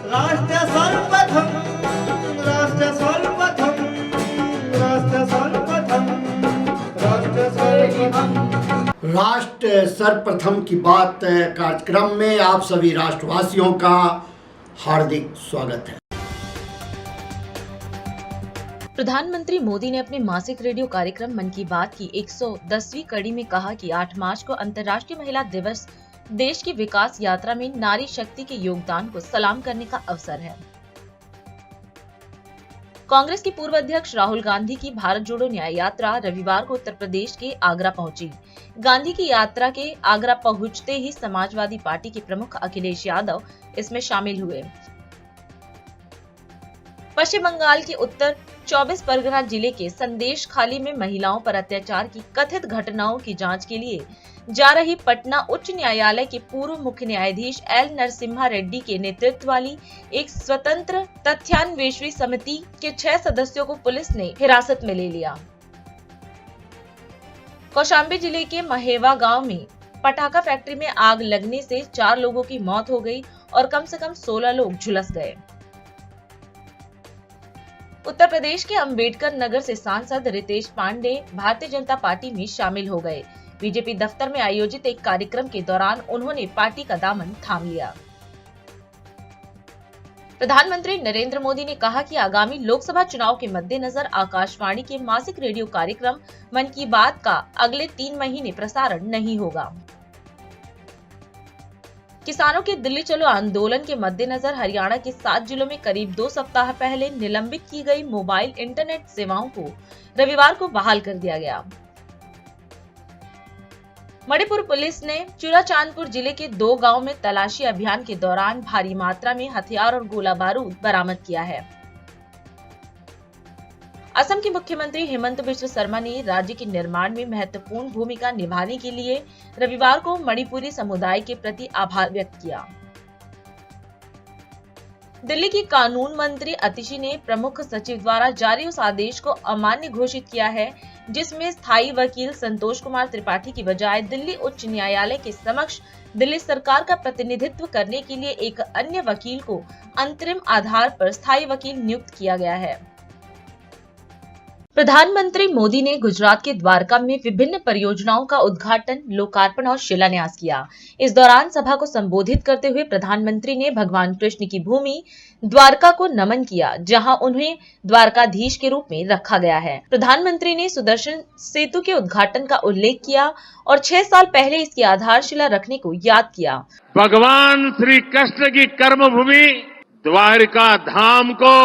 राष्ट्र सर्वप्रथम, राष्ट्र सर्वप्रथम, राष्ट्र सर्वप्रथम, राष्ट्र सर्वप्रथम। राष्ट्र सर्वप्रथम की बात कार्यक्रम में आप सभी राष्ट्रवासियों का हार्दिक स्वागत है। प्रधानमंत्री मोदी ने अपने मासिक रेडियो कार्यक्रम मन की बात की 110वीं कड़ी में कहा कि 8 मार्च को अंतर्राष्ट्रीय महिला दिवस देश की विकास यात्रा में नारी शक्ति के योगदान को सलाम करने का अवसर है। कांग्रेस की पूर्व अध्यक्ष राहुल गांधी की भारत जोड़ो न्याय यात्रा रविवार को उत्तर प्रदेश के आगरा पहुंची। गांधी की यात्रा के आगरा पहुंचते ही समाजवादी पार्टी के प्रमुख अखिलेश यादव इसमें शामिल हुए। पश्चिम बंगाल के उत्तर 24 परगना जिले के संदेश खाली में महिलाओं पर अत्याचार की कथित घटनाओं की जांच के लिए जा रही पटना उच्च न्यायालय के पूर्व मुख्य न्यायाधीश एल नरसिम्हा रेड्डी के नेतृत्व वाली एक स्वतंत्र तथ्यान्वेषी समिति के 6 सदस्यों को पुलिस ने हिरासत में ले लिया। कौशाम्बी जिले के महेवा गांव में पटाखा फैक्ट्री में आग लगने से 4 लोगों की मौत हो गई और कम से कम 16 लोग झुलस गए। उत्तर प्रदेश के अंबेडकर नगर से सांसद रितेश पांडे भारतीय जनता पार्टी में शामिल हो गए। बीजेपी दफ्तर में आयोजित एक कार्यक्रम के दौरान उन्होंने पार्टी का दामन थाम लिया। प्रधानमंत्री नरेंद्र मोदी ने कहा कि आगामी लोकसभा चुनाव के मद्देनजर आकाशवाणी के मासिक रेडियो कार्यक्रम मन की बात का अगले 3 महीने प्रसारण नहीं होगा। किसानों के दिल्ली चलो आंदोलन के मद्देनजर हरियाणा के 7 जिलों में करीब 2 सप्ताह पहले निलंबित की गई मोबाइल इंटरनेट सेवाओं को रविवार को बहाल कर दिया गया। मणिपुर पुलिस ने चुराचांदपुर जिले के 2 गांवों में तलाशी अभियान के दौरान भारी मात्रा में हथियार और गोला बारूद बरामद किया है। असम के मुख्यमंत्री हेमंत बिश्व शर्मा ने राज्य के निर्माण में महत्वपूर्ण भूमिका निभाने के लिए रविवार को मणिपुरी समुदाय के प्रति आभार व्यक्त किया। दिल्ली की कानून मंत्री अतिशी ने प्रमुख सचिव द्वारा जारी उस आदेश को अमान्य घोषित किया है जिसमें स्थायी वकील संतोष कुमार त्रिपाठी की बजाय दिल्ली उच्च न्यायालय के समक्ष दिल्ली सरकार का प्रतिनिधित्व करने के लिए एक अन्य वकील को अंतरिम आधार पर स्थायी वकील नियुक्त किया गया है। प्रधानमंत्री मोदी ने गुजरात के द्वारका में विभिन्न परियोजनाओं का उद्घाटन, लोकार्पण और शिलान्यास किया। इस दौरान सभा को संबोधित करते हुए प्रधानमंत्री ने भगवान कृष्ण की भूमि द्वारका को नमन किया, जहां उन्हें द्वारकाधीश के रूप में रखा गया है। प्रधानमंत्री ने सुदर्शन सेतु के उद्घाटन का उल्लेख किया और 6 साल पहले इसकी आधारशिला रखने को याद किया। भगवान श्री कृष्ण की कर्मभूमि द्वारका धाम को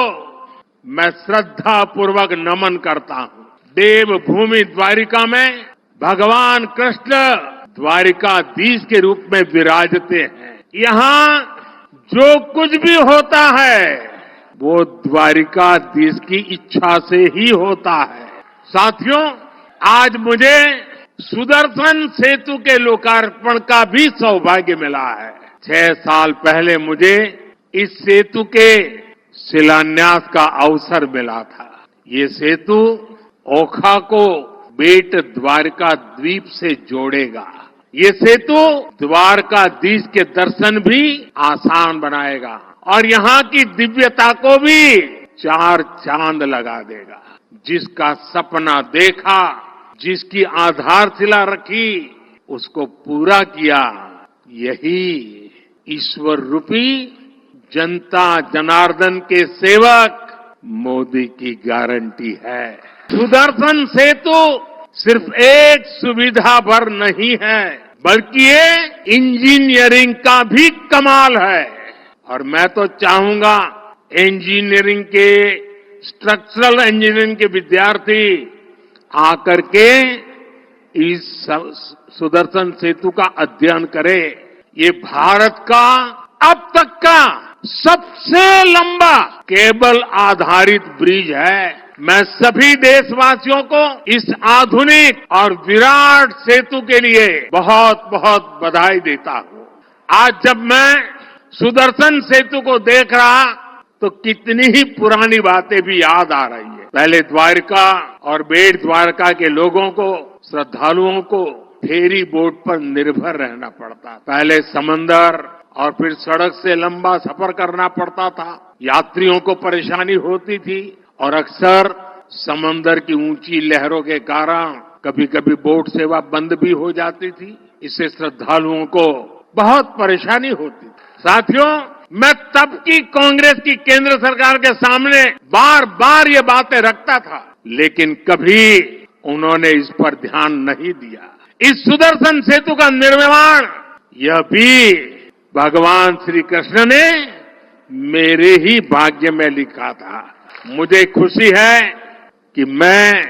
मैं श्रद्धा पूर्वक नमन करता हूँ। देवभूमि द्वारिका में भगवान कृष्ण द्वारिकाधीश के रूप में विराजते हैं। यहाँ जो कुछ भी होता है वो द्वारिकाधीश की इच्छा से ही होता है। साथियों, आज मुझे सुदर्शन सेतु के लोकार्पण का भी सौभाग्य मिला है। 6 साल पहले मुझे इस सेतु के शिलान्यास का अवसर मिला था। ये सेतु ओखा को बेट द्वारका द्वीप से जोड़ेगा। ये सेतु द्वारकाधीश के दर्शन भी आसान बनाएगा और यहाँ की दिव्यता को भी 4 चांद लगा देगा। जिसका सपना देखा, जिसकी आधारशिला रखी, उसको पूरा किया, यही ईश्वर रूपी जनता जनार्दन के सेवक मोदी की गारंटी है। सुदर्शन सेतु सिर्फ एक सुविधा भर नहीं है, बल्कि ये इंजीनियरिंग का भी कमाल है। और मैं तो चाहूंगा इंजीनियरिंग के, स्ट्रक्चरल इंजीनियरिंग के विद्यार्थी आकर के इस सुदर्शन सेतु का अध्ययन करें। ये भारत का अब तक का सबसे लंबा केबल आधारित ब्रिज है। मैं सभी देशवासियों को इस आधुनिक और विराट सेतु के लिए बहुत बहुत बधाई देता हूँ। आज जब मैं सुदर्शन सेतु को देख रहा तो कितनी ही पुरानी बातें भी याद आ रही है। पहले द्वारका और बेट द्वारका के लोगों को, श्रद्धालुओं को फेरी बोट पर निर्भर रहना पड़ता। पहले समंदर और फिर सड़क से लंबा सफर करना पड़ता था। यात्रियों को परेशानी होती थी और अक्सर समंदर की ऊंची लहरों के कारण कभी-कभी बोट सेवा बंद भी हो जाती थी। इससे श्रद्धालुओं को बहुत परेशानी होती थी। साथियों, मैं तब की कांग्रेस की केंद्र सरकार के सामने बार बार ये बातें रखता था, लेकिन कभी उन्होंने इस पर ध्यान नहीं दिया। इस सुदर्शन सेतु का निर्माण यह भी भगवान श्री कृष्ण ने मेरे ही भाग्य में लिखा था। मुझे खुशी है कि मैं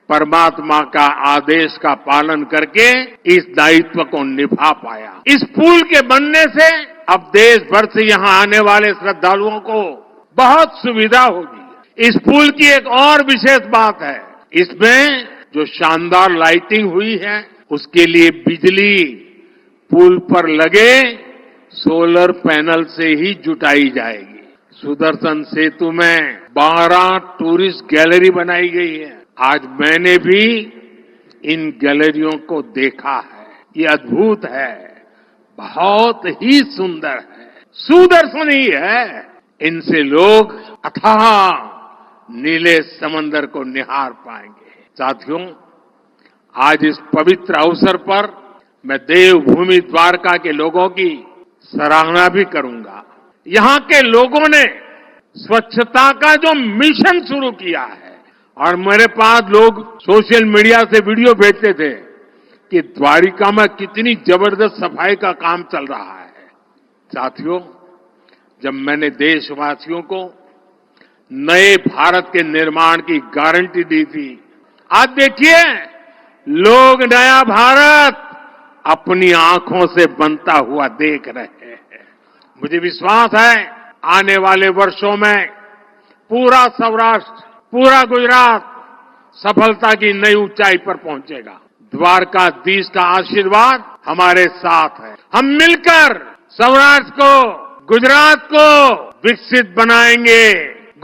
परमात्मा का आदेश का पालन करके इस दायित्व को निभा पाया। इस पुल के बनने से अब देश भर से यहां आने वाले श्रद्धालुओं को बहुत सुविधा होगी। इस पुल की एक और विशेष बात है, इसमें जो शानदार लाइटिंग हुई है उसके लिए बिजली पुल पर लगे सोलर पैनल से ही जुटाई जाएगी। सुदर्शन सेतु में 12 टूरिस्ट गैलरी बनाई गई है। आज मैंने भी इन गैलरियों को देखा है। ये अद्भुत है, बहुत ही सुंदर है, सुदर्शन ही है। इनसे लोग अथाह नीले समंदर को निहार पाएंगे। साथियों, आज इस पवित्र अवसर पर मैं देवभूमि द्वारका के लोगों की सराहना भी करूंगा। यहां के लोगों ने स्वच्छता का जो मिशन शुरू किया है, और मेरे पास लोग सोशल मीडिया से वीडियो भेजते थे कि द्वारिका में कितनी जबरदस्त सफाई का काम चल रहा है। साथियों, जब मैंने देशवासियों को नए भारत के निर्माण की गारंटी दी थी, आज देखिए लोग नया भारत अपनी आंखों से बनता हुआ देख रहे हैं। मुझे विश्वास है आने वाले वर्षों में पूरा सौराष्ट्र, पूरा गुजरात सफलता की नई ऊंचाई पर पहुंचेगा। द्वारकाधीश का आशीर्वाद हमारे साथ है। हम मिलकर सौराष्ट्र को, गुजरात को विकसित बनाएंगे।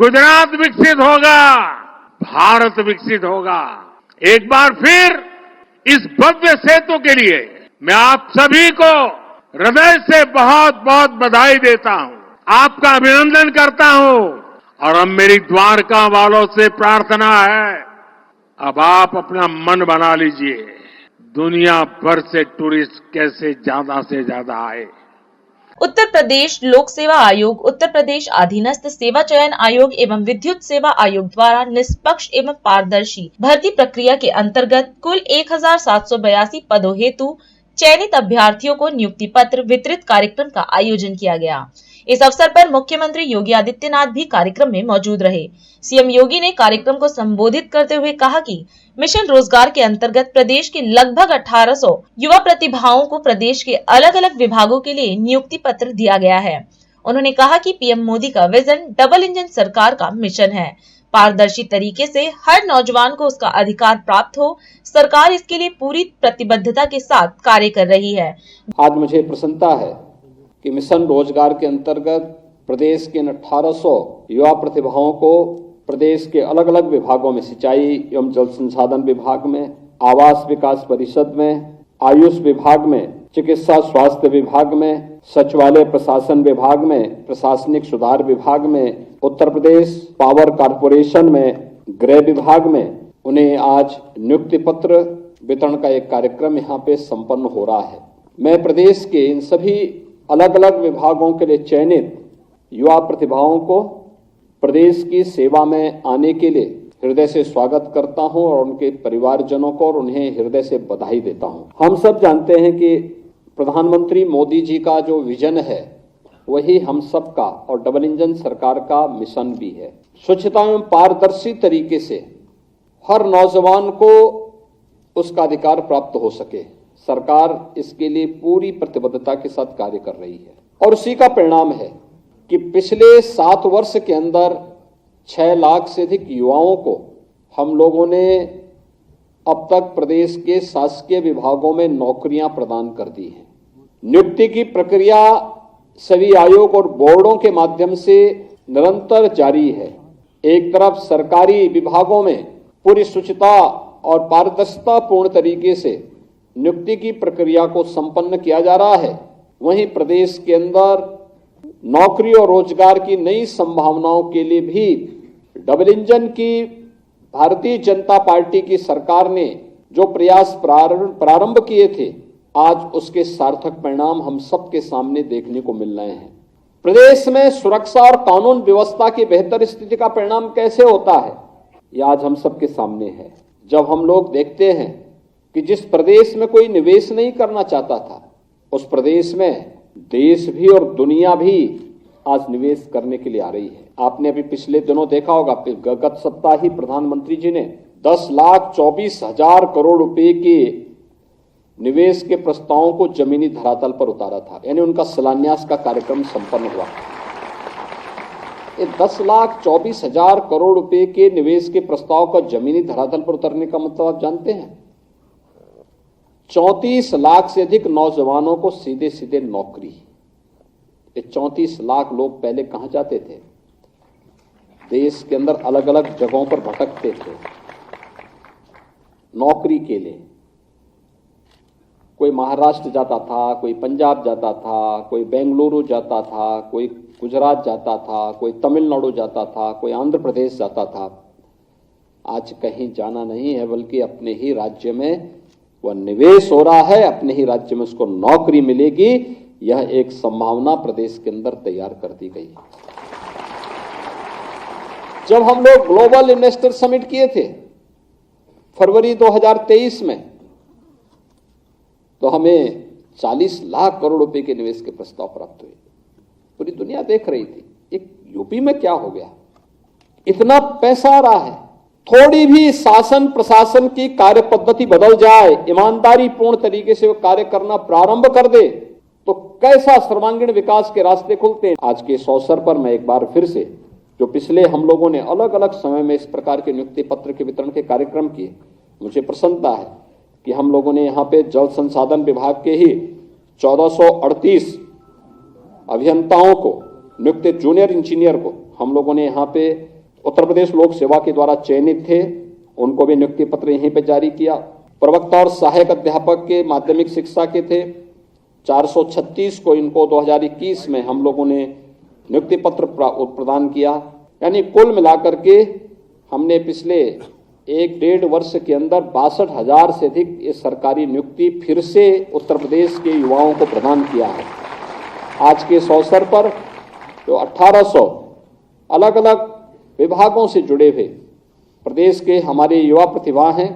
गुजरात विकसित होगा, भारत विकसित होगा। एक बार फिर इस भव्य सेतु के लिए मैं आप सभी को हृदय से बहुत बहुत बधाई देता हूं, आपका अभिनंदन करता हूं। और अब मेरी द्वारका वालों से प्रार्थना है, अब आप अपना मन बना लीजिए, दुनिया भर से टूरिस्ट कैसे ज्यादा से ज्यादा आए। उत्तर प्रदेश लोक सेवा आयोग, उत्तर प्रदेश अधीनस्थ सेवा चयन आयोग एवं विद्युत सेवा आयोग द्वारा निष्पक्ष एवं पारदर्शी भर्ती प्रक्रिया के अंतर्गत कुल 1782 पदों हेतु चयनित अभ्यर्थियों को नियुक्ति पत्र वितरित कार्यक्रम का आयोजन किया गया। इस अवसर पर मुख्यमंत्री योगी आदित्यनाथ भी कार्यक्रम में मौजूद रहे। सीएम योगी ने कार्यक्रम को संबोधित करते हुए कहा कि मिशन रोजगार के अंतर्गत प्रदेश के लगभग 1800 युवा प्रतिभाओं को प्रदेश के अलग अलग विभागों के लिए नियुक्ति पत्र दिया गया है। उन्होंने कहा कि पीएम मोदी का विजन डबल इंजन सरकार का मिशन है। पारदर्शी तरीके से हर नौजवान को उसका अधिकार प्राप्त हो, सरकार इसके लिए पूरी प्रतिबद्धता के साथ कार्य कर रही है। आज मुझे प्रसन्नता है कि मिशन रोजगार के अंतर्गत प्रदेश के 1800 युवा प्रतिभाओं को प्रदेश के अलग अलग विभागों में, सिंचाई एवं जल संसाधन विभाग में, आवास विकास परिषद में, आयुष विभाग में, चिकित्सा स्वास्थ्य विभाग में, सचिवालय प्रशासन विभाग में, प्रशासनिक सुधार विभाग में, उत्तर प्रदेश पावर कारपोरेशन में, गृह विभाग में उन्हें आज नियुक्ति पत्र वितरण का एक कार्यक्रम यहाँ पे संपन्न हो रहा है। मैं प्रदेश के इन सभी अलग अलग विभागों के लिए चयनित युवा प्रतिभाओं को प्रदेश की सेवा में आने के लिए हृदय से स्वागत करता हूं और उनके परिवारजनों को और उन्हें हृदय से बधाई देता हूं। हम सब जानते हैं कि प्रधानमंत्री मोदी जी का जो विजन है वही हम सब का और डबल इंजन सरकार का मिशन भी है। स्वच्छता एवं पारदर्शी तरीके से हर नौजवान को उसका अधिकार प्राप्त हो सके, सरकार इसके लिए पूरी प्रतिबद्धता के साथ कार्य कर रही है। और उसी का परिणाम है कि पिछले 7 वर्ष के अंदर 6 लाख से अधिक युवाओं को हम लोगों ने अब तक प्रदेश के शासकीय विभागों में नौकरियां प्रदान कर दी हैं। नियुक्ति की प्रक्रिया सभी आयोग और बोर्डों के माध्यम से निरंतर जारी है। एक तरफ सरकारी विभागों में पूरी शुचिता और पारदर्शिता पूर्ण तरीके से नियुक्ति की प्रक्रिया को संपन्न किया जा रहा है, वहीं प्रदेश के अंदर नौकरी और रोजगार की नई संभावनाओं के लिए भी डबल इंजन की भारतीय जनता पार्टी की सरकार ने जो प्रयास प्रारंभ किए थे, आज उसके सार्थक परिणाम हम सबके सामने देखने को मिल रहे हैं। प्रदेश में सुरक्षा और कानून व्यवस्था की बेहतर स्थिति का परिणाम कैसे होता है, यह आज हम सबके सामने है। जब हम लोग देखते हैं कि जिस प्रदेश में कोई निवेश नहीं करना चाहता था, उस प्रदेश में देश भी और दुनिया भी आज निवेश करने के लिए आ रही है। आपने अभी पिछले दिनों देखा होगा, गत सप्ताह ही प्रधानमंत्री जी ने 10,24,000 करोड़ रुपए के निवेश के प्रस्तावों को जमीनी धरातल पर उतारा था, यानी उनका शिलान्यास का कार्यक्रम संपन्न हुआ। ये 10,24,000 करोड़ रुपए के निवेश के प्रस्ताव का जमीनी धरातल पर उतरने का मतलब आप जानते हैं, 34 लाख से अधिक नौजवानों को सीधे सीधे नौकरी। ये 34 लाख लोग पहले कहां जाते थे? देश के अंदर अलग अलग जगहों पर भटकते थे नौकरी के लिए। कोई महाराष्ट्र जाता था, कोई पंजाब जाता था, कोई बेंगलुरु जाता था, कोई गुजरात जाता था, कोई तमिलनाडु जाता था, कोई आंध्र प्रदेश जाता था। आज कहीं जाना नहीं है, बल्कि अपने ही राज्य में वह निवेश हो रहा है, अपने ही राज्य में उसको नौकरी मिलेगी। यह एक संभावना प्रदेश के अंदर तैयार कर दी गई। जब हम लोग ग्लोबल इन्वेस्टर समिट किए थे फरवरी 2023 में, तो हमें 40 लाख करोड़ रुपए के निवेश के प्रस्ताव प्राप्त हुए। पूरी दुनिया देख रही थी एक यूपी में क्या हो गया, इतना पैसा आ रहा है। थोड़ी भी शासन प्रशासन की कार्य पद्धति बदल जाए, ईमानदारी पूर्ण तरीके से वो कार्य करना प्रारंभ कर दे, तो कैसा सर्वांगीण विकास के रास्ते खुलते हैं। आज के इस अवसर पर मैं एक बार फिर से, जो पिछले हम लोगों ने अलग अलग समय में इस प्रकार के नियुक्ति पत्र के वितरण के कार्यक्रम किए, मुझे प्रसन्नता है कि हम लोगों ने यहाँ पे जल संसाधन विभाग के ही 1438 अभियंताओं को, नियुक्त जूनियर इंजीनियर को हम लोगों ने यहाँ पे उत्तर प्रदेश लोक सेवा के द्वारा चयनित थे, उनको भी नियुक्ति पत्र यहीं पे जारी किया। प्रवक्ता और सहायक अध्यापक के माध्यमिक शिक्षा के थे 436 को, इनको 2021 में हम लोगों ने नियुक्ति पत्र प्रदान किया। यानी कुल मिलाकर के हमने पिछले 1-1.5 वर्ष के अंदर 62,000 से अधिक ये सरकारी नियुक्ति फिर से उत्तर प्रदेश के युवाओं को प्रदान किया है। आज के इस अवसर पर जो 1800 अलग अलग विभागों से जुड़े हुए प्रदेश के हमारे युवा प्रतिभा हैं,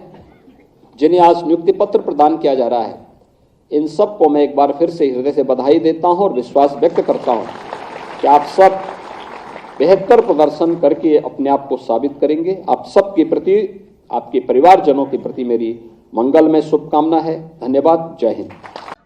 जिन्हें आज नियुक्ति पत्र प्रदान किया जा रहा है, इन सब को मैं एक बार फिर से हृदय से बधाई देता हूं और विश्वास व्यक्त करता हूं कि आप सब बेहतर प्रदर्शन करके अपने आप को साबित करेंगे। आप सबके प्रति, आपके परिवारजनों के प्रति मेरी मंगलमय शुभकामना है। धन्यवाद। जय हिंद।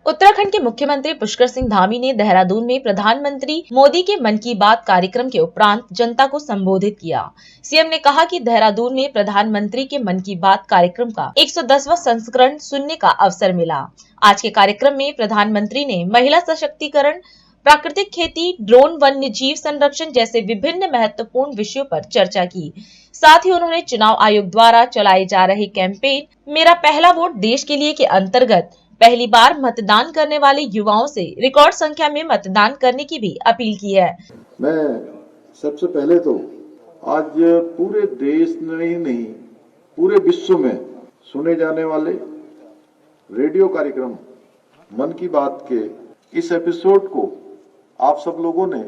उत्तराखंड के मुख्यमंत्री पुष्कर सिंह धामी ने देहरादून में प्रधानमंत्री मोदी के मन की बात कार्यक्रम के उपरांत जनता को संबोधित किया। सीएम ने कहा कि देहरादून में प्रधानमंत्री के मन की बात कार्यक्रम का 110वां संस्करण सुनने का अवसर मिला। आज के कार्यक्रम में प्रधानमंत्री ने महिला सशक्तिकरण, प्राकृतिक खेती, ड्रोन, वन्य जीव संरक्षण जैसे विभिन्न महत्वपूर्ण विषयों पर चर्चा की। साथ ही उन्होंने चुनाव आयोग द्वारा चलाए जा रहे कैंपेन मेरा पहला वोट देश के लिए के अंतर्गत पहली बार मतदान करने वाले युवाओं से रिकॉर्ड संख्या में मतदान करने की भी अपील की है। मैं सबसे पहले तो आज पूरे देश में ही नहीं, पूरे विश्व में सुने जाने वाले रेडियो कार्यक्रम मन की बात के इस एपिसोड को आप सब लोगों ने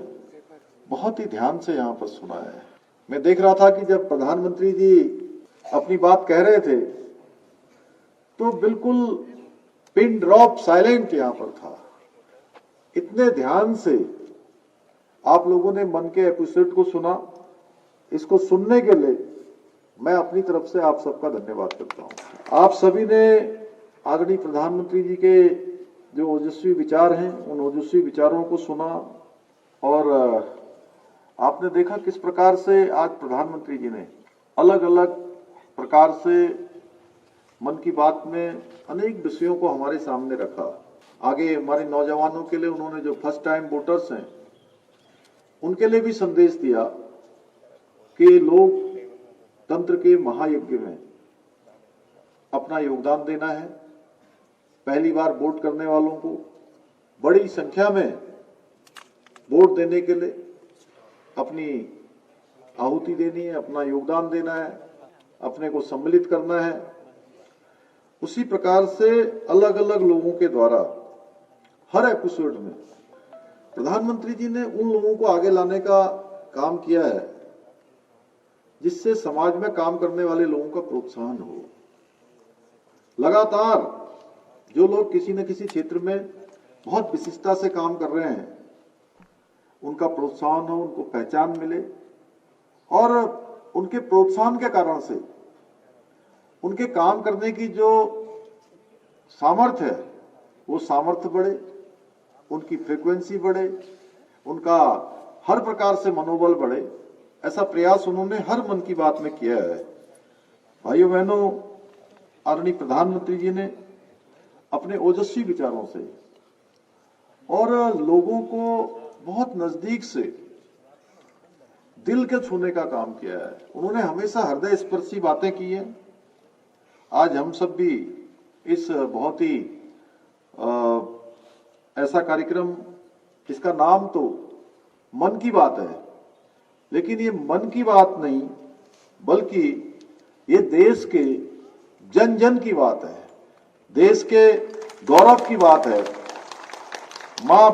बहुत ही ध्यान से यहाँ पर सुना है। मैं देख रहा था कि जब प्रधानमंत्री जी अपनी बात कह रहे थे तो बिल्कुल पिन ड्रॉप साइलेंट यहाँ पर था। इतने ध्यान से आप लोगों ने मन के एपिसोड को सुना। इसको सुनने के लिए मैं अपनी तरफ से आप सबका धन्यवाद करता हूँ। आप सभी ने आदरणीय प्रधानमंत्री जी के जो ओजस्वी विचार हैं, उन ओजस्वी विचारों को सुना और आपने देखा किस प्रकार से आज प्रधानमंत्री जी ने अलग अलग प्रकार से मन की बात में अनेक विषयों को हमारे सामने रखा। आगे हमारे नौजवानों के लिए उन्होंने जो फर्स्ट टाइम वोटर्स हैं उनके लिए भी संदेश दिया कि लोग तंत्र के महायज्ञ में अपना योगदान देना है। पहली बार वोट करने वालों को बड़ी संख्या में वोट देने के लिए अपनी आहुति देनी है, अपना योगदान देना है, अपने को सम्मिलित करना है। उसी प्रकार से अलग अलग लोगों के द्वारा हर एपिसोड में प्रधानमंत्री जी ने उन लोगों को आगे लाने का काम किया है जिससे समाज में काम करने वाले लोगों का प्रोत्साहन हो। लगातार जो लोग किसी न किसी क्षेत्र में बहुत विशिष्टता से काम कर रहे हैं, उनका प्रोत्साहन हो, उनको पहचान मिले और उनके प्रोत्साहन के कारण से उनके काम करने की जो सामर्थ्य है वो सामर्थ्य बढ़े, उनकी फ्रीक्वेंसी बढ़े, उनका हर प्रकार से मनोबल बढ़े। ऐसा प्रयास उन्होंने हर मन की बात में किया है। भाइयों बहनों, आदरणीय प्रधानमंत्री जी ने अपने ओजस्वी विचारों से और लोगों को बहुत नजदीक से दिल के छूने का काम किया है। उन्होंने हमेशा हृदय स्पर्शी बातें की हैं। आज हम सब भी इस बहुत ही ऐसा कार्यक्रम, इसका नाम तो मन की बात है, लेकिन ये मन की बात नहीं बल्कि ये देश के जन जन की बात है, देश के गौरव की बात है। मां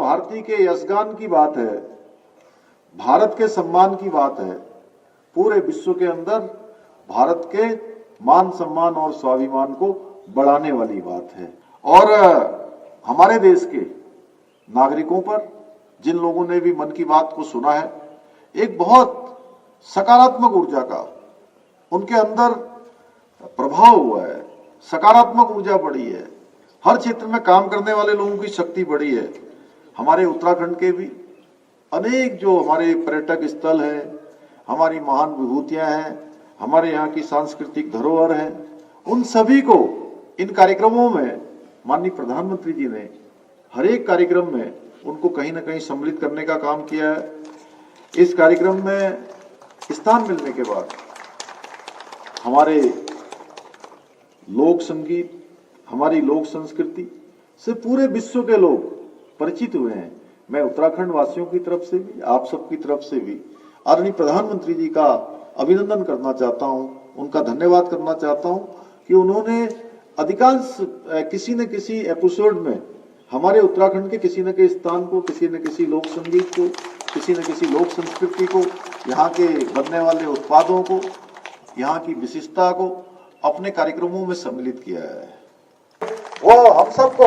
भारती के यशगान की बात है, भारत के सम्मान की बात है। पूरे विश्व के अंदर भारत के मान सम्मान और स्वाभिमान को बढ़ाने वाली बात है। और हमारे देश के नागरिकों पर, जिन लोगों ने भी मन की बात को सुना है, एक बहुत सकारात्मक ऊर्जा का उनके अंदर प्रभाव हुआ है, सकारात्मक ऊर्जा बढ़ी है। हर क्षेत्र में काम करने वाले लोगों की शक्ति बढ़ी है। हमारे उत्तराखंड के भी अनेक जो हमारे पर्यटक स्थल हैं, हमारी महान विभूतियां हैं, हमारे यहाँ की सांस्कृतिक धरोहर है, उन सभी को इन कार्यक्रमों में माननीय प्रधानमंत्री जी ने हर एक कार्यक्रम में उनको कहीं ना कहीं सम्मिलित करने का काम किया है। इस कार्यक्रम में स्थान मिलने के बाद हमारे लोक संगीत, हमारी लोक संस्कृति से पूरे विश्व के लोग परिचित हुए हैं। मैं उत्तराखंड वासियों की तरफ से भी, आप सबकी तरफ से भी आदरणीय प्रधानमंत्री जी का अभिनंदन करना चाहता हूं, उनका धन्यवाद करना चाहता हूं कि उन्होंने अधिकांश किसी न किसी एपिसोड में हमारे उत्तराखंड के किसी न किसी स्थान को, किसी न किसी लोक संगीत को, किसी न किसी लोक संस्कृति को, यहाँ के बनने वाले उत्पादों को, यहाँ की विशिष्टता को अपने कार्यक्रमों में सम्मिलित किया है। वो हम सबको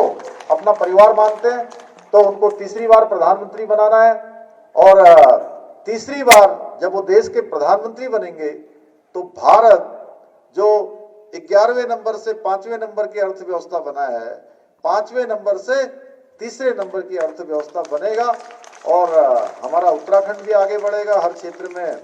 अपना परिवार मानते हैं, तो उनको तीसरी बार प्रधानमंत्री बनाना है और तीसरी बार जब वो देश के प्रधानमंत्री बनेंगे तो भारत जो 11वें नंबर से 5वें नंबर की अर्थव्यवस्था बना है, 5वें नंबर से तीसरे नंबर की अर्थव्यवस्था बनेगा और हमारा उत्तराखंड भी आगे बढ़ेगा, हर क्षेत्र में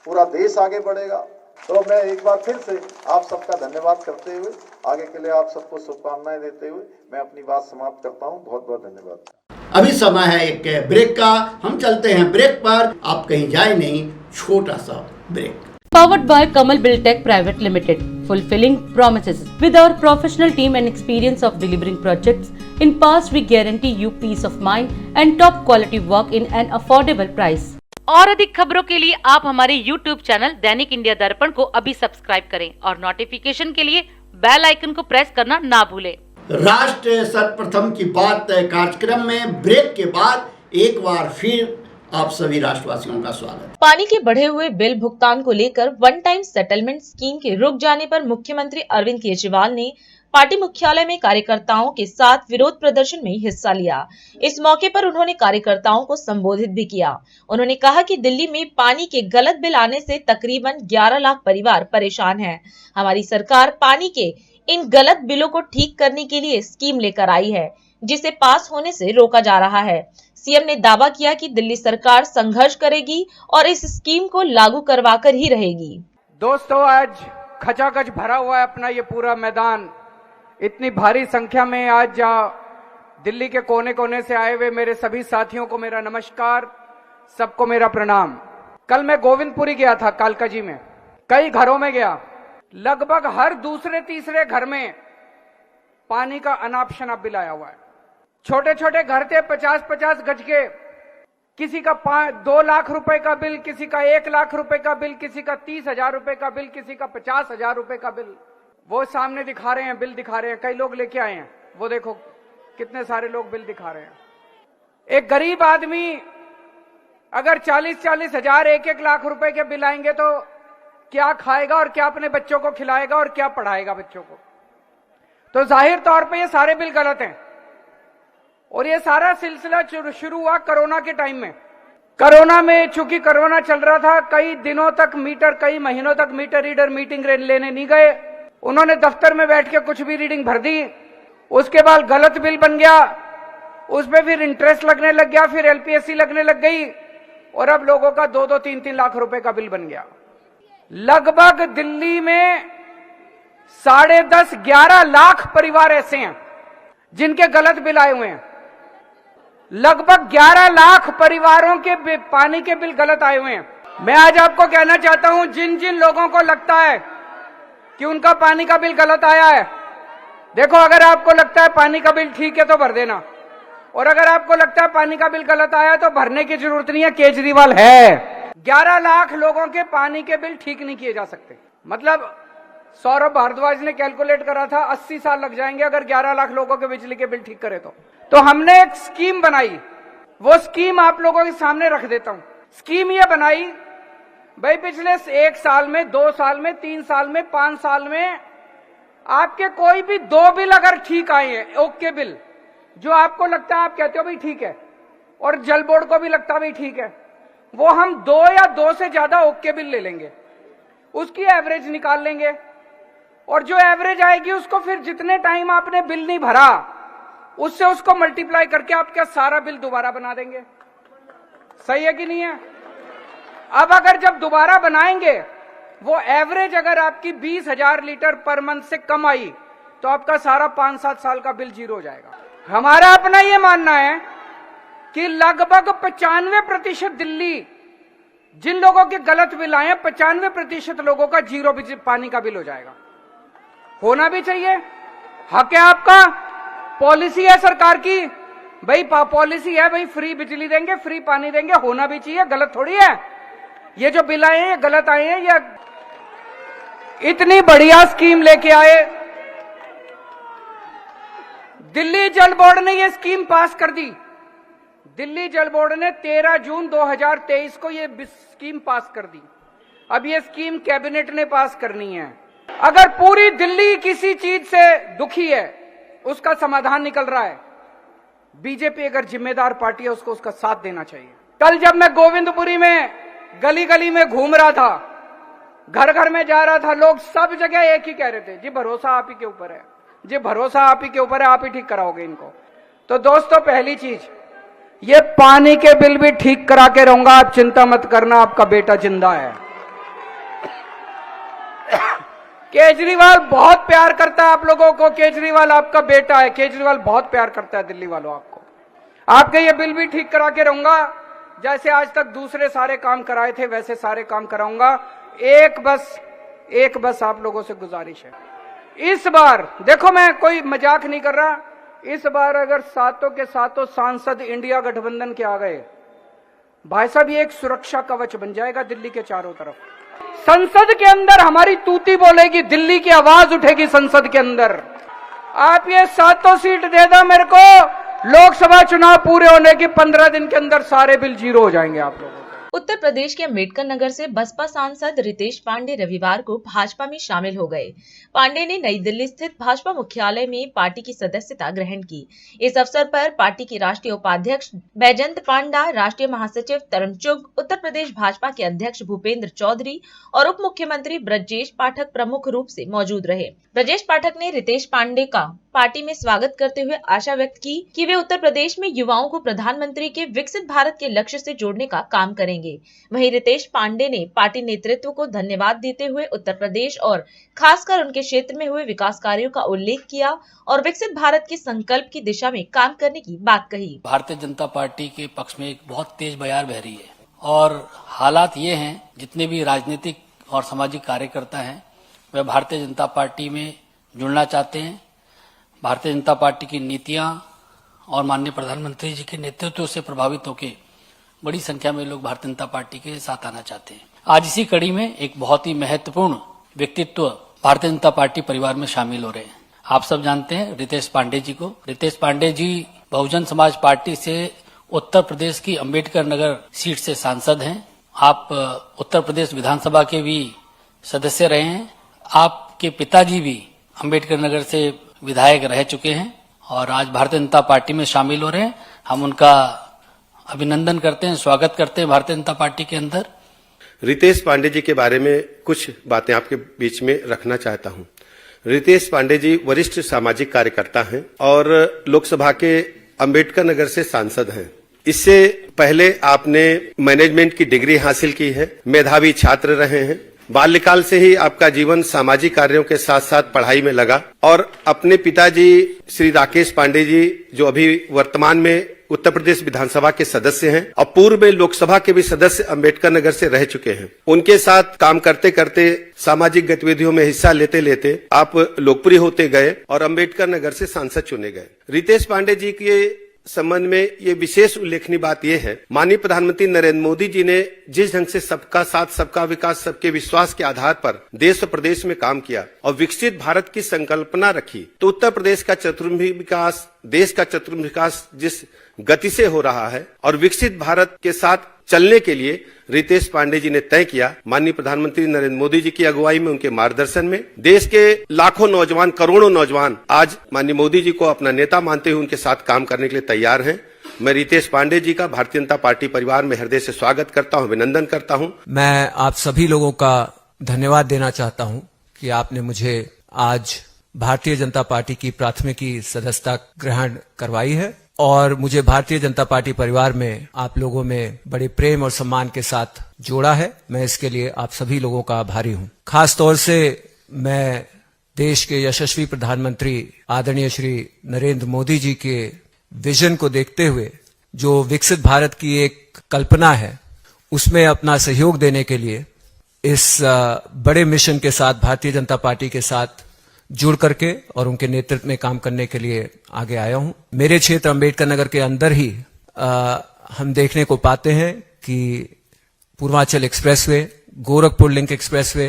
पूरा देश आगे बढ़ेगा। तो मैं एक बार फिर से आप सबका धन्यवाद करते हुए, आगे के लिए आप सबको शुभकामनाएं देते हुए मैं अपनी बात समाप्त करता हूं। बहुत बहुत धन्यवाद। अभी समय है एक ब्रेक का, हम चलते हैं ब्रेक पर, आप कहीं जाए नहीं, छोटा सा break. Powered by Kamal Buildtech Private Limited, fulfilling promises. With our professional team and experience of delivering projects, in past we guarantee you peace of mind and top quality work in an affordable price. और अधिक खबरों के लिए आप हमारे YouTube channel दैनिक India दर्पण को अभी सब्सक्राइब करें और नोटिफिकेशन के लिए बेल आइकन को प्रेस करना ना भूलें। राष्ट्र सर्वप्रथम की बात कार्यक्रम में ब्रेक के बाद एक बार फिर आप सभी राष्ट्रवासियों का स्वागत। पानी के बढ़े हुए बिल भुगतान को लेकर वन टाइम सेटलमेंट स्कीम के रुक जाने पर मुख्यमंत्री अरविंद केजरीवाल ने पार्टी मुख्यालय में कार्यकर्ताओं के साथ विरोध प्रदर्शन में हिस्सा लिया। इस मौके पर उन्होंने कार्यकर्ताओं को संबोधित भी किया। उन्होंने कहा कि दिल्ली में पानी के गलत बिल आने से तकरीबन 11 लाख परिवार परेशान हैं। हमारी सरकार पानी के इन गलत बिलों को ठीक करने के लिए स्कीम लेकर आई है, जिसे पास होने से रोका जा रहा है। सीएम ने दावा किया कि दिल्ली सरकार संघर्ष करेगी और इस स्कीम को लागू करवाकर ही रहेगी। दोस्तों, आज खचाखच भरा हुआ है अपना ये पूरा मैदान। इतनी भारी संख्या में आज दिल्ली के कोने कोने से आए हुए मेरे सभी साथियों को मेरा नमस्कार, सबको मेरा प्रणाम। कल मैं गोविंदपुरी गया था, कालका जी में, कई घरों में गया। लगभग हर दूसरे तीसरे घर में पानी का अनाप शनाप बिल आया हुआ है। छोटे छोटे घर थे 50-50 गज के, किसी का 2 लाख रुपए का बिल, किसी का 1 लाख रुपए का बिल, किसी का 30,000 रुपए का बिल, किसी का 50,000 रुपए का बिल। वो सामने दिखा रहे हैं, बिल दिखा रहे हैं, कई लोग लेके आए हैं, वो देखो कितने सारे लोग बिल दिखा रहे हैं। एक गरीब आदमी अगर 40-40 हजार 1-1 लाख रुपए के बिल आएंगे तो क्या खाएगा और क्या अपने बच्चों को खिलाएगा और क्या पढ़ाएगा बच्चों को। तो जाहिर तौर पे ये सारे बिल गलत हैं। और ये सारा सिलसिला शुरू हुआ कोरोना के टाइम में। कोरोना में चूंकि कोरोना चल रहा था, कई दिनों तक मीटर, कई महीनों तक मीटर रीडर मीटिंग लेने नहीं गए। उन्होंने दफ्तर में बैठ के कुछ भी रीडिंग भर दी, उसके बाद गलत बिल बन गया, उसमें फिर इंटरेस्ट लगने लग गया, फिर एलपीएससी लगने लग गई और अब लोगों का 2-2, 3-3 लाख रुपए का बिल बन गया। लगभग दिल्ली में 10.5-11 लाख परिवार ऐसे हैं जिनके गलत बिल आए हुए हैं। लगभग 11 लाख परिवारों के पानी के बिल गलत आए हुए हैं। मैं आज आपको कहना चाहता हूं, जिन जिन लोगों को लगता है कि उनका पानी का बिल गलत आया है, देखो अगर आपको लगता है पानी का बिल ठीक है तो भर देना, और अगर आपको लगता है पानी का बिल गलत आया है तो भरने की जरूरत नहीं है, केजरीवाल है। 11 लाख लोगों के पानी के बिल ठीक नहीं किए जा सकते। मतलब सौरभ भारद्वाज ने कैलकुलेट करा था 80 साल लग जाएंगे अगर 11 लाख लोगों के बिजली के बिल ठीक करे तो हमने एक स्कीम बनाई, वो स्कीम आप लोगों के सामने रख देता हूं। स्कीम ये बनाई भाई, पिछले 1 साल में, 2 साल में, 3 साल में, 5 साल में आपके कोई भी 2 बिल अगर ठीक आए हैं, ओके बिल, जो आपको लगता है, आप कहते हो भाई ठीक है, और जल बोर्ड को भी लगता भाई ठीक है, वो हम 2 या 2 से ज्यादा ओके बिल ले लेंगे, उसकी एवरेज निकाल लेंगे, और जो एवरेज आएगी उसको फिर जितने टाइम आपने बिल नहीं भरा उससे उसको मल्टीप्लाई करके आपका सारा बिल दोबारा बना देंगे। सही है कि नहीं है? अब अगर जब दोबारा बनाएंगे, वो एवरेज अगर आपकी 20,000 लीटर पर मंथ से कम आई तो आपका सारा 5-7 साल का बिल जीरो हो जाएगा। हमारा अपना ये मानना है कि लगभग 95% दिल्ली, जिन लोगों के गलत बिल आए हैं, 95% लोगों का जीरो पानी का बिल हो जाएगा। होना भी चाहिए, हक है आपका, पॉलिसी है सरकार की, भाई पॉलिसी है भाई, फ्री बिजली देंगे, फ्री पानी देंगे, होना भी चाहिए, गलत थोड़ी है। ये जो बिल आए हैं ये गलत आए हैं, ये इतनी बढ़िया स्कीम लेके आए, दिल्ली जल बोर्ड ने ये स्कीम पास कर दी। दिल्ली जल बोर्ड ने 13 जून 2023 को ये स्कीम पास कर दी। अब ये स्कीम कैबिनेट ने पास करनी है। अगर पूरी दिल्ली किसी चीज से दुखी है, उसका समाधान निकल रहा है, बीजेपी अगर जिम्मेदार पार्टी है उसको उसका साथ देना चाहिए। कल जब मैं गोविंदपुरी में गली गली में घूम रहा था, घर घर में जा रहा था, लोग सब जगह एक ही कह रहे थे, जी भरोसा आप ही के ऊपर है, जी भरोसा आप ही के ऊपर है, आप ही ठीक कराओगे इनको। तो दोस्तों, पहली चीज, ये पानी के बिल भी ठीक करा के रहूंगा, आप चिंता मत करना, आपका बेटा जिंदा है। केजरीवाल बहुत प्यार करता है आप लोगों को, केजरीवाल आपका बेटा है, केजरीवाल बहुत प्यार करता है दिल्ली वालों आपको। आपके ये बिल भी ठीक करा के रहूंगा, जैसे आज तक दूसरे सारे काम कराए थे वैसे सारे काम कराऊंगा। एक बस आप लोगों से गुजारिश है, इस बार देखो, मैं कोई मजाक नहीं कर रहा, इस बार अगर सातों के सातों सांसद इंडिया गठबंधन के आ गए, भाई साहब ये एक सुरक्षा कवच बन जाएगा दिल्ली के चारों तरफ। संसद के अंदर हमारी तूती बोलेगी, दिल्ली की आवाज उठेगी संसद के अंदर। आप ये 7 सीट दे दो मेरे को, लोकसभा चुनाव पूरे होने के 15 दिन के अंदर सारे बिल जीरो हो जाएंगे आप लोगों। उत्तर प्रदेश के अम्बेडकर नगर से बसपा सांसद रितेश पांडे रविवार को भाजपा में शामिल हो गए। पांडे ने नई दिल्ली स्थित भाजपा मुख्यालय में पार्टी की सदस्यता ग्रहण की। इस अवसर पर पार्टी के राष्ट्रीय उपाध्यक्ष बैजंत पांडा, राष्ट्रीय महासचिव तरुण चुग, उत्तर प्रदेश भाजपा के अध्यक्ष भूपेंद्र चौधरी और उप मुख्यमंत्री ब्रजेश पाठक प्रमुख रूप से मौजूद रहे। ब्रजेश पाठक ने रितेश पांडे का पार्टी में स्वागत करते हुए आशा व्यक्त की कि वे उत्तर प्रदेश में युवाओं को प्रधानमंत्री के विकसित भारत के लक्ष्य से जोड़ने का काम करेंगे। वहीं रितेश पांडे ने पार्टी नेतृत्व को धन्यवाद देते हुए उत्तर प्रदेश और खासकर उनके क्षेत्र में हुए विकास कार्यों का उल्लेख किया और विकसित भारत के संकल्प की दिशा में काम करने की बात कही। भारतीय जनता पार्टी के पक्ष में एक बहुत तेज बयार बह रही है और हालात ये हैं, जितने भी राजनीतिक और सामाजिक कार्यकर्ता हैं वह भारतीय जनता पार्टी में जुड़ना चाहते हैं, भारतीय जनता पार्टी की नीतियां और माननीय प्रधानमंत्री जी के नेतृत्व से प्रभावित होकर बड़ी संख्या में लोग भारतीय जनता पार्टी के साथ आना चाहते हैं। आज इसी कड़ी में एक बहुत ही महत्वपूर्ण व्यक्तित्व भारतीय जनता पार्टी परिवार में शामिल हो रहे हैं। आप सब जानते हैं रितेश पांडे जी को। रितेश पांडे जी बहुजन समाज पार्टी से उत्तर प्रदेश की अंबेडकर नगर सीट से सांसद हैं। आप उत्तर प्रदेश विधानसभा के भी सदस्य रहे हैं। आपके पिताजी भी अंबेडकर नगर से विधायक रह चुके हैं और आज भारतीय जनता पार्टी में शामिल हो रहे हैं। हम उनका अभिनंदन करते हैं, स्वागत करते हैं भारतीय जनता पार्टी के अंदर। रितेश पांडे जी के बारे में कुछ बातें आपके बीच में रखना चाहता हूं। रितेश पांडे जी वरिष्ठ सामाजिक कार्यकर्ता हैं और लोकसभा के अंबेडकर नगर से सांसद हैं। इससे पहले आपने मैनेजमेंट की डिग्री हासिल की है, मेधावी छात्र रहे हैं। बाल्यकाल से ही आपका जीवन सामाजिक कार्यों के साथ साथ पढ़ाई में लगा और अपने पिताजी श्री राकेश पांडे जी जो अभी वर्तमान में उत्तर प्रदेश विधानसभा के सदस्य हैं और पूर्व में लोकसभा के भी सदस्य अंबेडकर नगर से रह चुके हैं, उनके साथ काम करते करते सामाजिक गतिविधियों में हिस्सा लेते लेते आप लोकप्रिय होते गए और अंबेडकर नगर से सांसद चुने गए। रितेश पांडे जी के संबंध में ये विशेष उल्लेखनीय बात यह है, माननीय प्रधानमंत्री नरेंद्र मोदी जी ने जिस ढंग से सबका साथ सबका विकास सबके विश्वास के आधार पर देश और प्रदेश में काम किया और विकसित भारत की संकल्पना रखी, तो उत्तर प्रदेश का चतुर्मुखी विकास, देश का चतुर्मुखी विकास जिस गति से हो रहा है और विकसित भारत के साथ चलने के लिए रितेश पांडे जी ने तय किया। माननीय प्रधानमंत्री नरेंद्र मोदी जी की अगुवाई में, उनके मार्गदर्शन में देश के लाखों नौजवान, करोड़ों नौजवान आज माननीय मोदी जी को अपना नेता मानते हुए उनके साथ काम करने के लिए तैयार हैं। मैं रितेश पांडे जी का भारतीय जनता पार्टी परिवार में हृदय से स्वागत करता हूं, अभिनंदन करता हूं। मैं आप सभी लोगों का धन्यवाद देना चाहता हूं कि आपने मुझे आज भारतीय जनता पार्टी की प्राथमिकी सदस्यता ग्रहण करवाई है और मुझे भारतीय जनता पार्टी परिवार में आप लोगों में बड़े प्रेम और सम्मान के साथ जोड़ा है। मैं इसके लिए आप सभी लोगों का आभारी हूं। खास तौर से मैं देश के यशस्वी प्रधानमंत्री आदरणीय श्री नरेंद्र मोदी जी के विजन को देखते हुए जो विकसित भारत की एक कल्पना है, उसमें अपना सहयोग देने के लिए इस बड़े मिशन के साथ भारतीय जनता पार्टी के साथ जुड़ करके और उनके नेतृत्व में काम करने के लिए आगे आया हूं। मेरे क्षेत्र अंबेडकर नगर के अंदर ही हम देखने को पाते हैं कि Purvanchal expressway, Gorakhpur link expressway,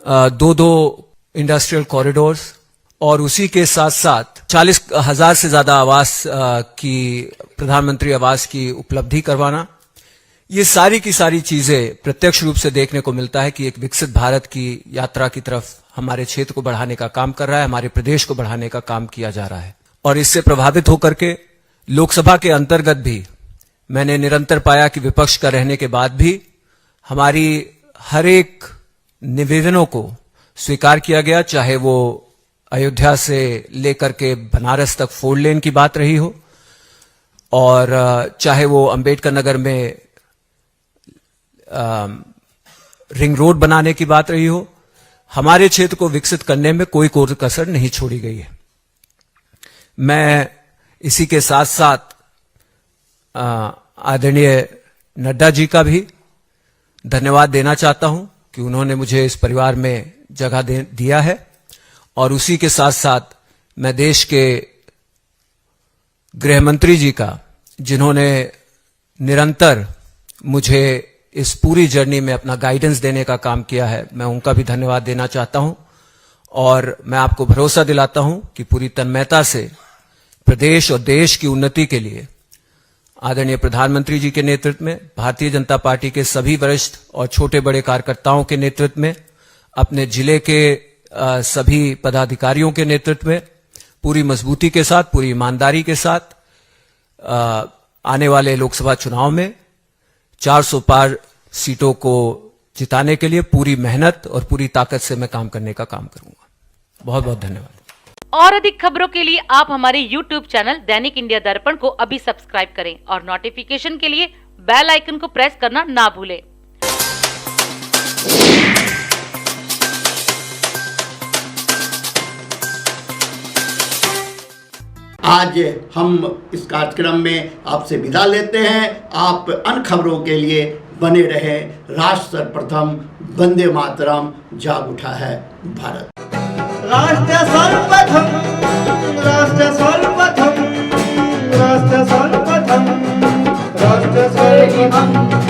दो इंडस्ट्रियल कॉरिडोर्स और उसी के साथ साथ 40,000 से ज्यादा आवास की प्रधानमंत्री आवास की उपलब्धि करवाना, ये सारी की सारी चीजें प्रत्यक्ष रूप से देखने को मिलता है कि एक विकसित भारत की यात्रा की तरफ हमारे क्षेत्र को बढ़ाने का काम कर रहा है, हमारे प्रदेश को बढ़ाने का काम किया जा रहा है। और इससे प्रभावित होकर के लोकसभा के अंतर्गत भी मैंने निरंतर पाया कि विपक्ष का रहने के बाद भी हमारी हर एक निवेदनों को स्वीकार किया गया, चाहे वो अयोध्या से लेकर के बनारस तक 4 लेन की बात रही हो और चाहे वो अंबेडकर नगर में रिंग रोड बनाने की बात रही हो। हमारे क्षेत्र को विकसित करने में कोई कसर नहीं छोड़ी गई है। मैं इसी के साथ साथ आदरणीय नड्डा जी का भी धन्यवाद देना चाहता हूं कि उन्होंने मुझे इस परिवार में जगह दिया है और उसी के साथ साथ मैं देश के गृह मंत्री जी का, जिन्होंने निरंतर मुझे इस पूरी जर्नी में अपना गाइडेंस देने का काम किया है, मैं उनका भी धन्यवाद देना चाहता हूं। और मैं आपको भरोसा दिलाता हूं कि पूरी तन्मयता से प्रदेश और देश की उन्नति के लिए आदरणीय प्रधानमंत्री जी के नेतृत्व में, भारतीय जनता पार्टी के सभी वरिष्ठ और छोटे बड़े कार्यकर्ताओं के नेतृत्व में, अपने जिले के सभी पदाधिकारियों के नेतृत्व में पूरी मजबूती के साथ, पूरी ईमानदारी के साथ आने वाले लोकसभा चुनाव में 400 पार सीटों को जिताने के लिए पूरी मेहनत और पूरी ताकत से मैं काम करने का काम करूंगा। बहुत बहुत धन्यवाद। और अधिक खबरों के लिए आप हमारे YouTube चैनल दैनिक इंडिया दर्पण को अभी सब्सक्राइब करें और नोटिफिकेशन के लिए बेल आइकन को प्रेस करना ना भूलें। आज हम इस कार्यक्रम में आपसे विदा लेते हैं। आप अन्य खबरों के लिए बने रहे। राष्ट्र सर्वप्रथम, वंदे मातरम, जाग उठा है भारत। राष्ट्र सर्वप्रथम, राष्ट्र राष्ट्र सर्वप्रथम राष्ट्र सर्वप्रथम राष्ट्र सर्वप्रथम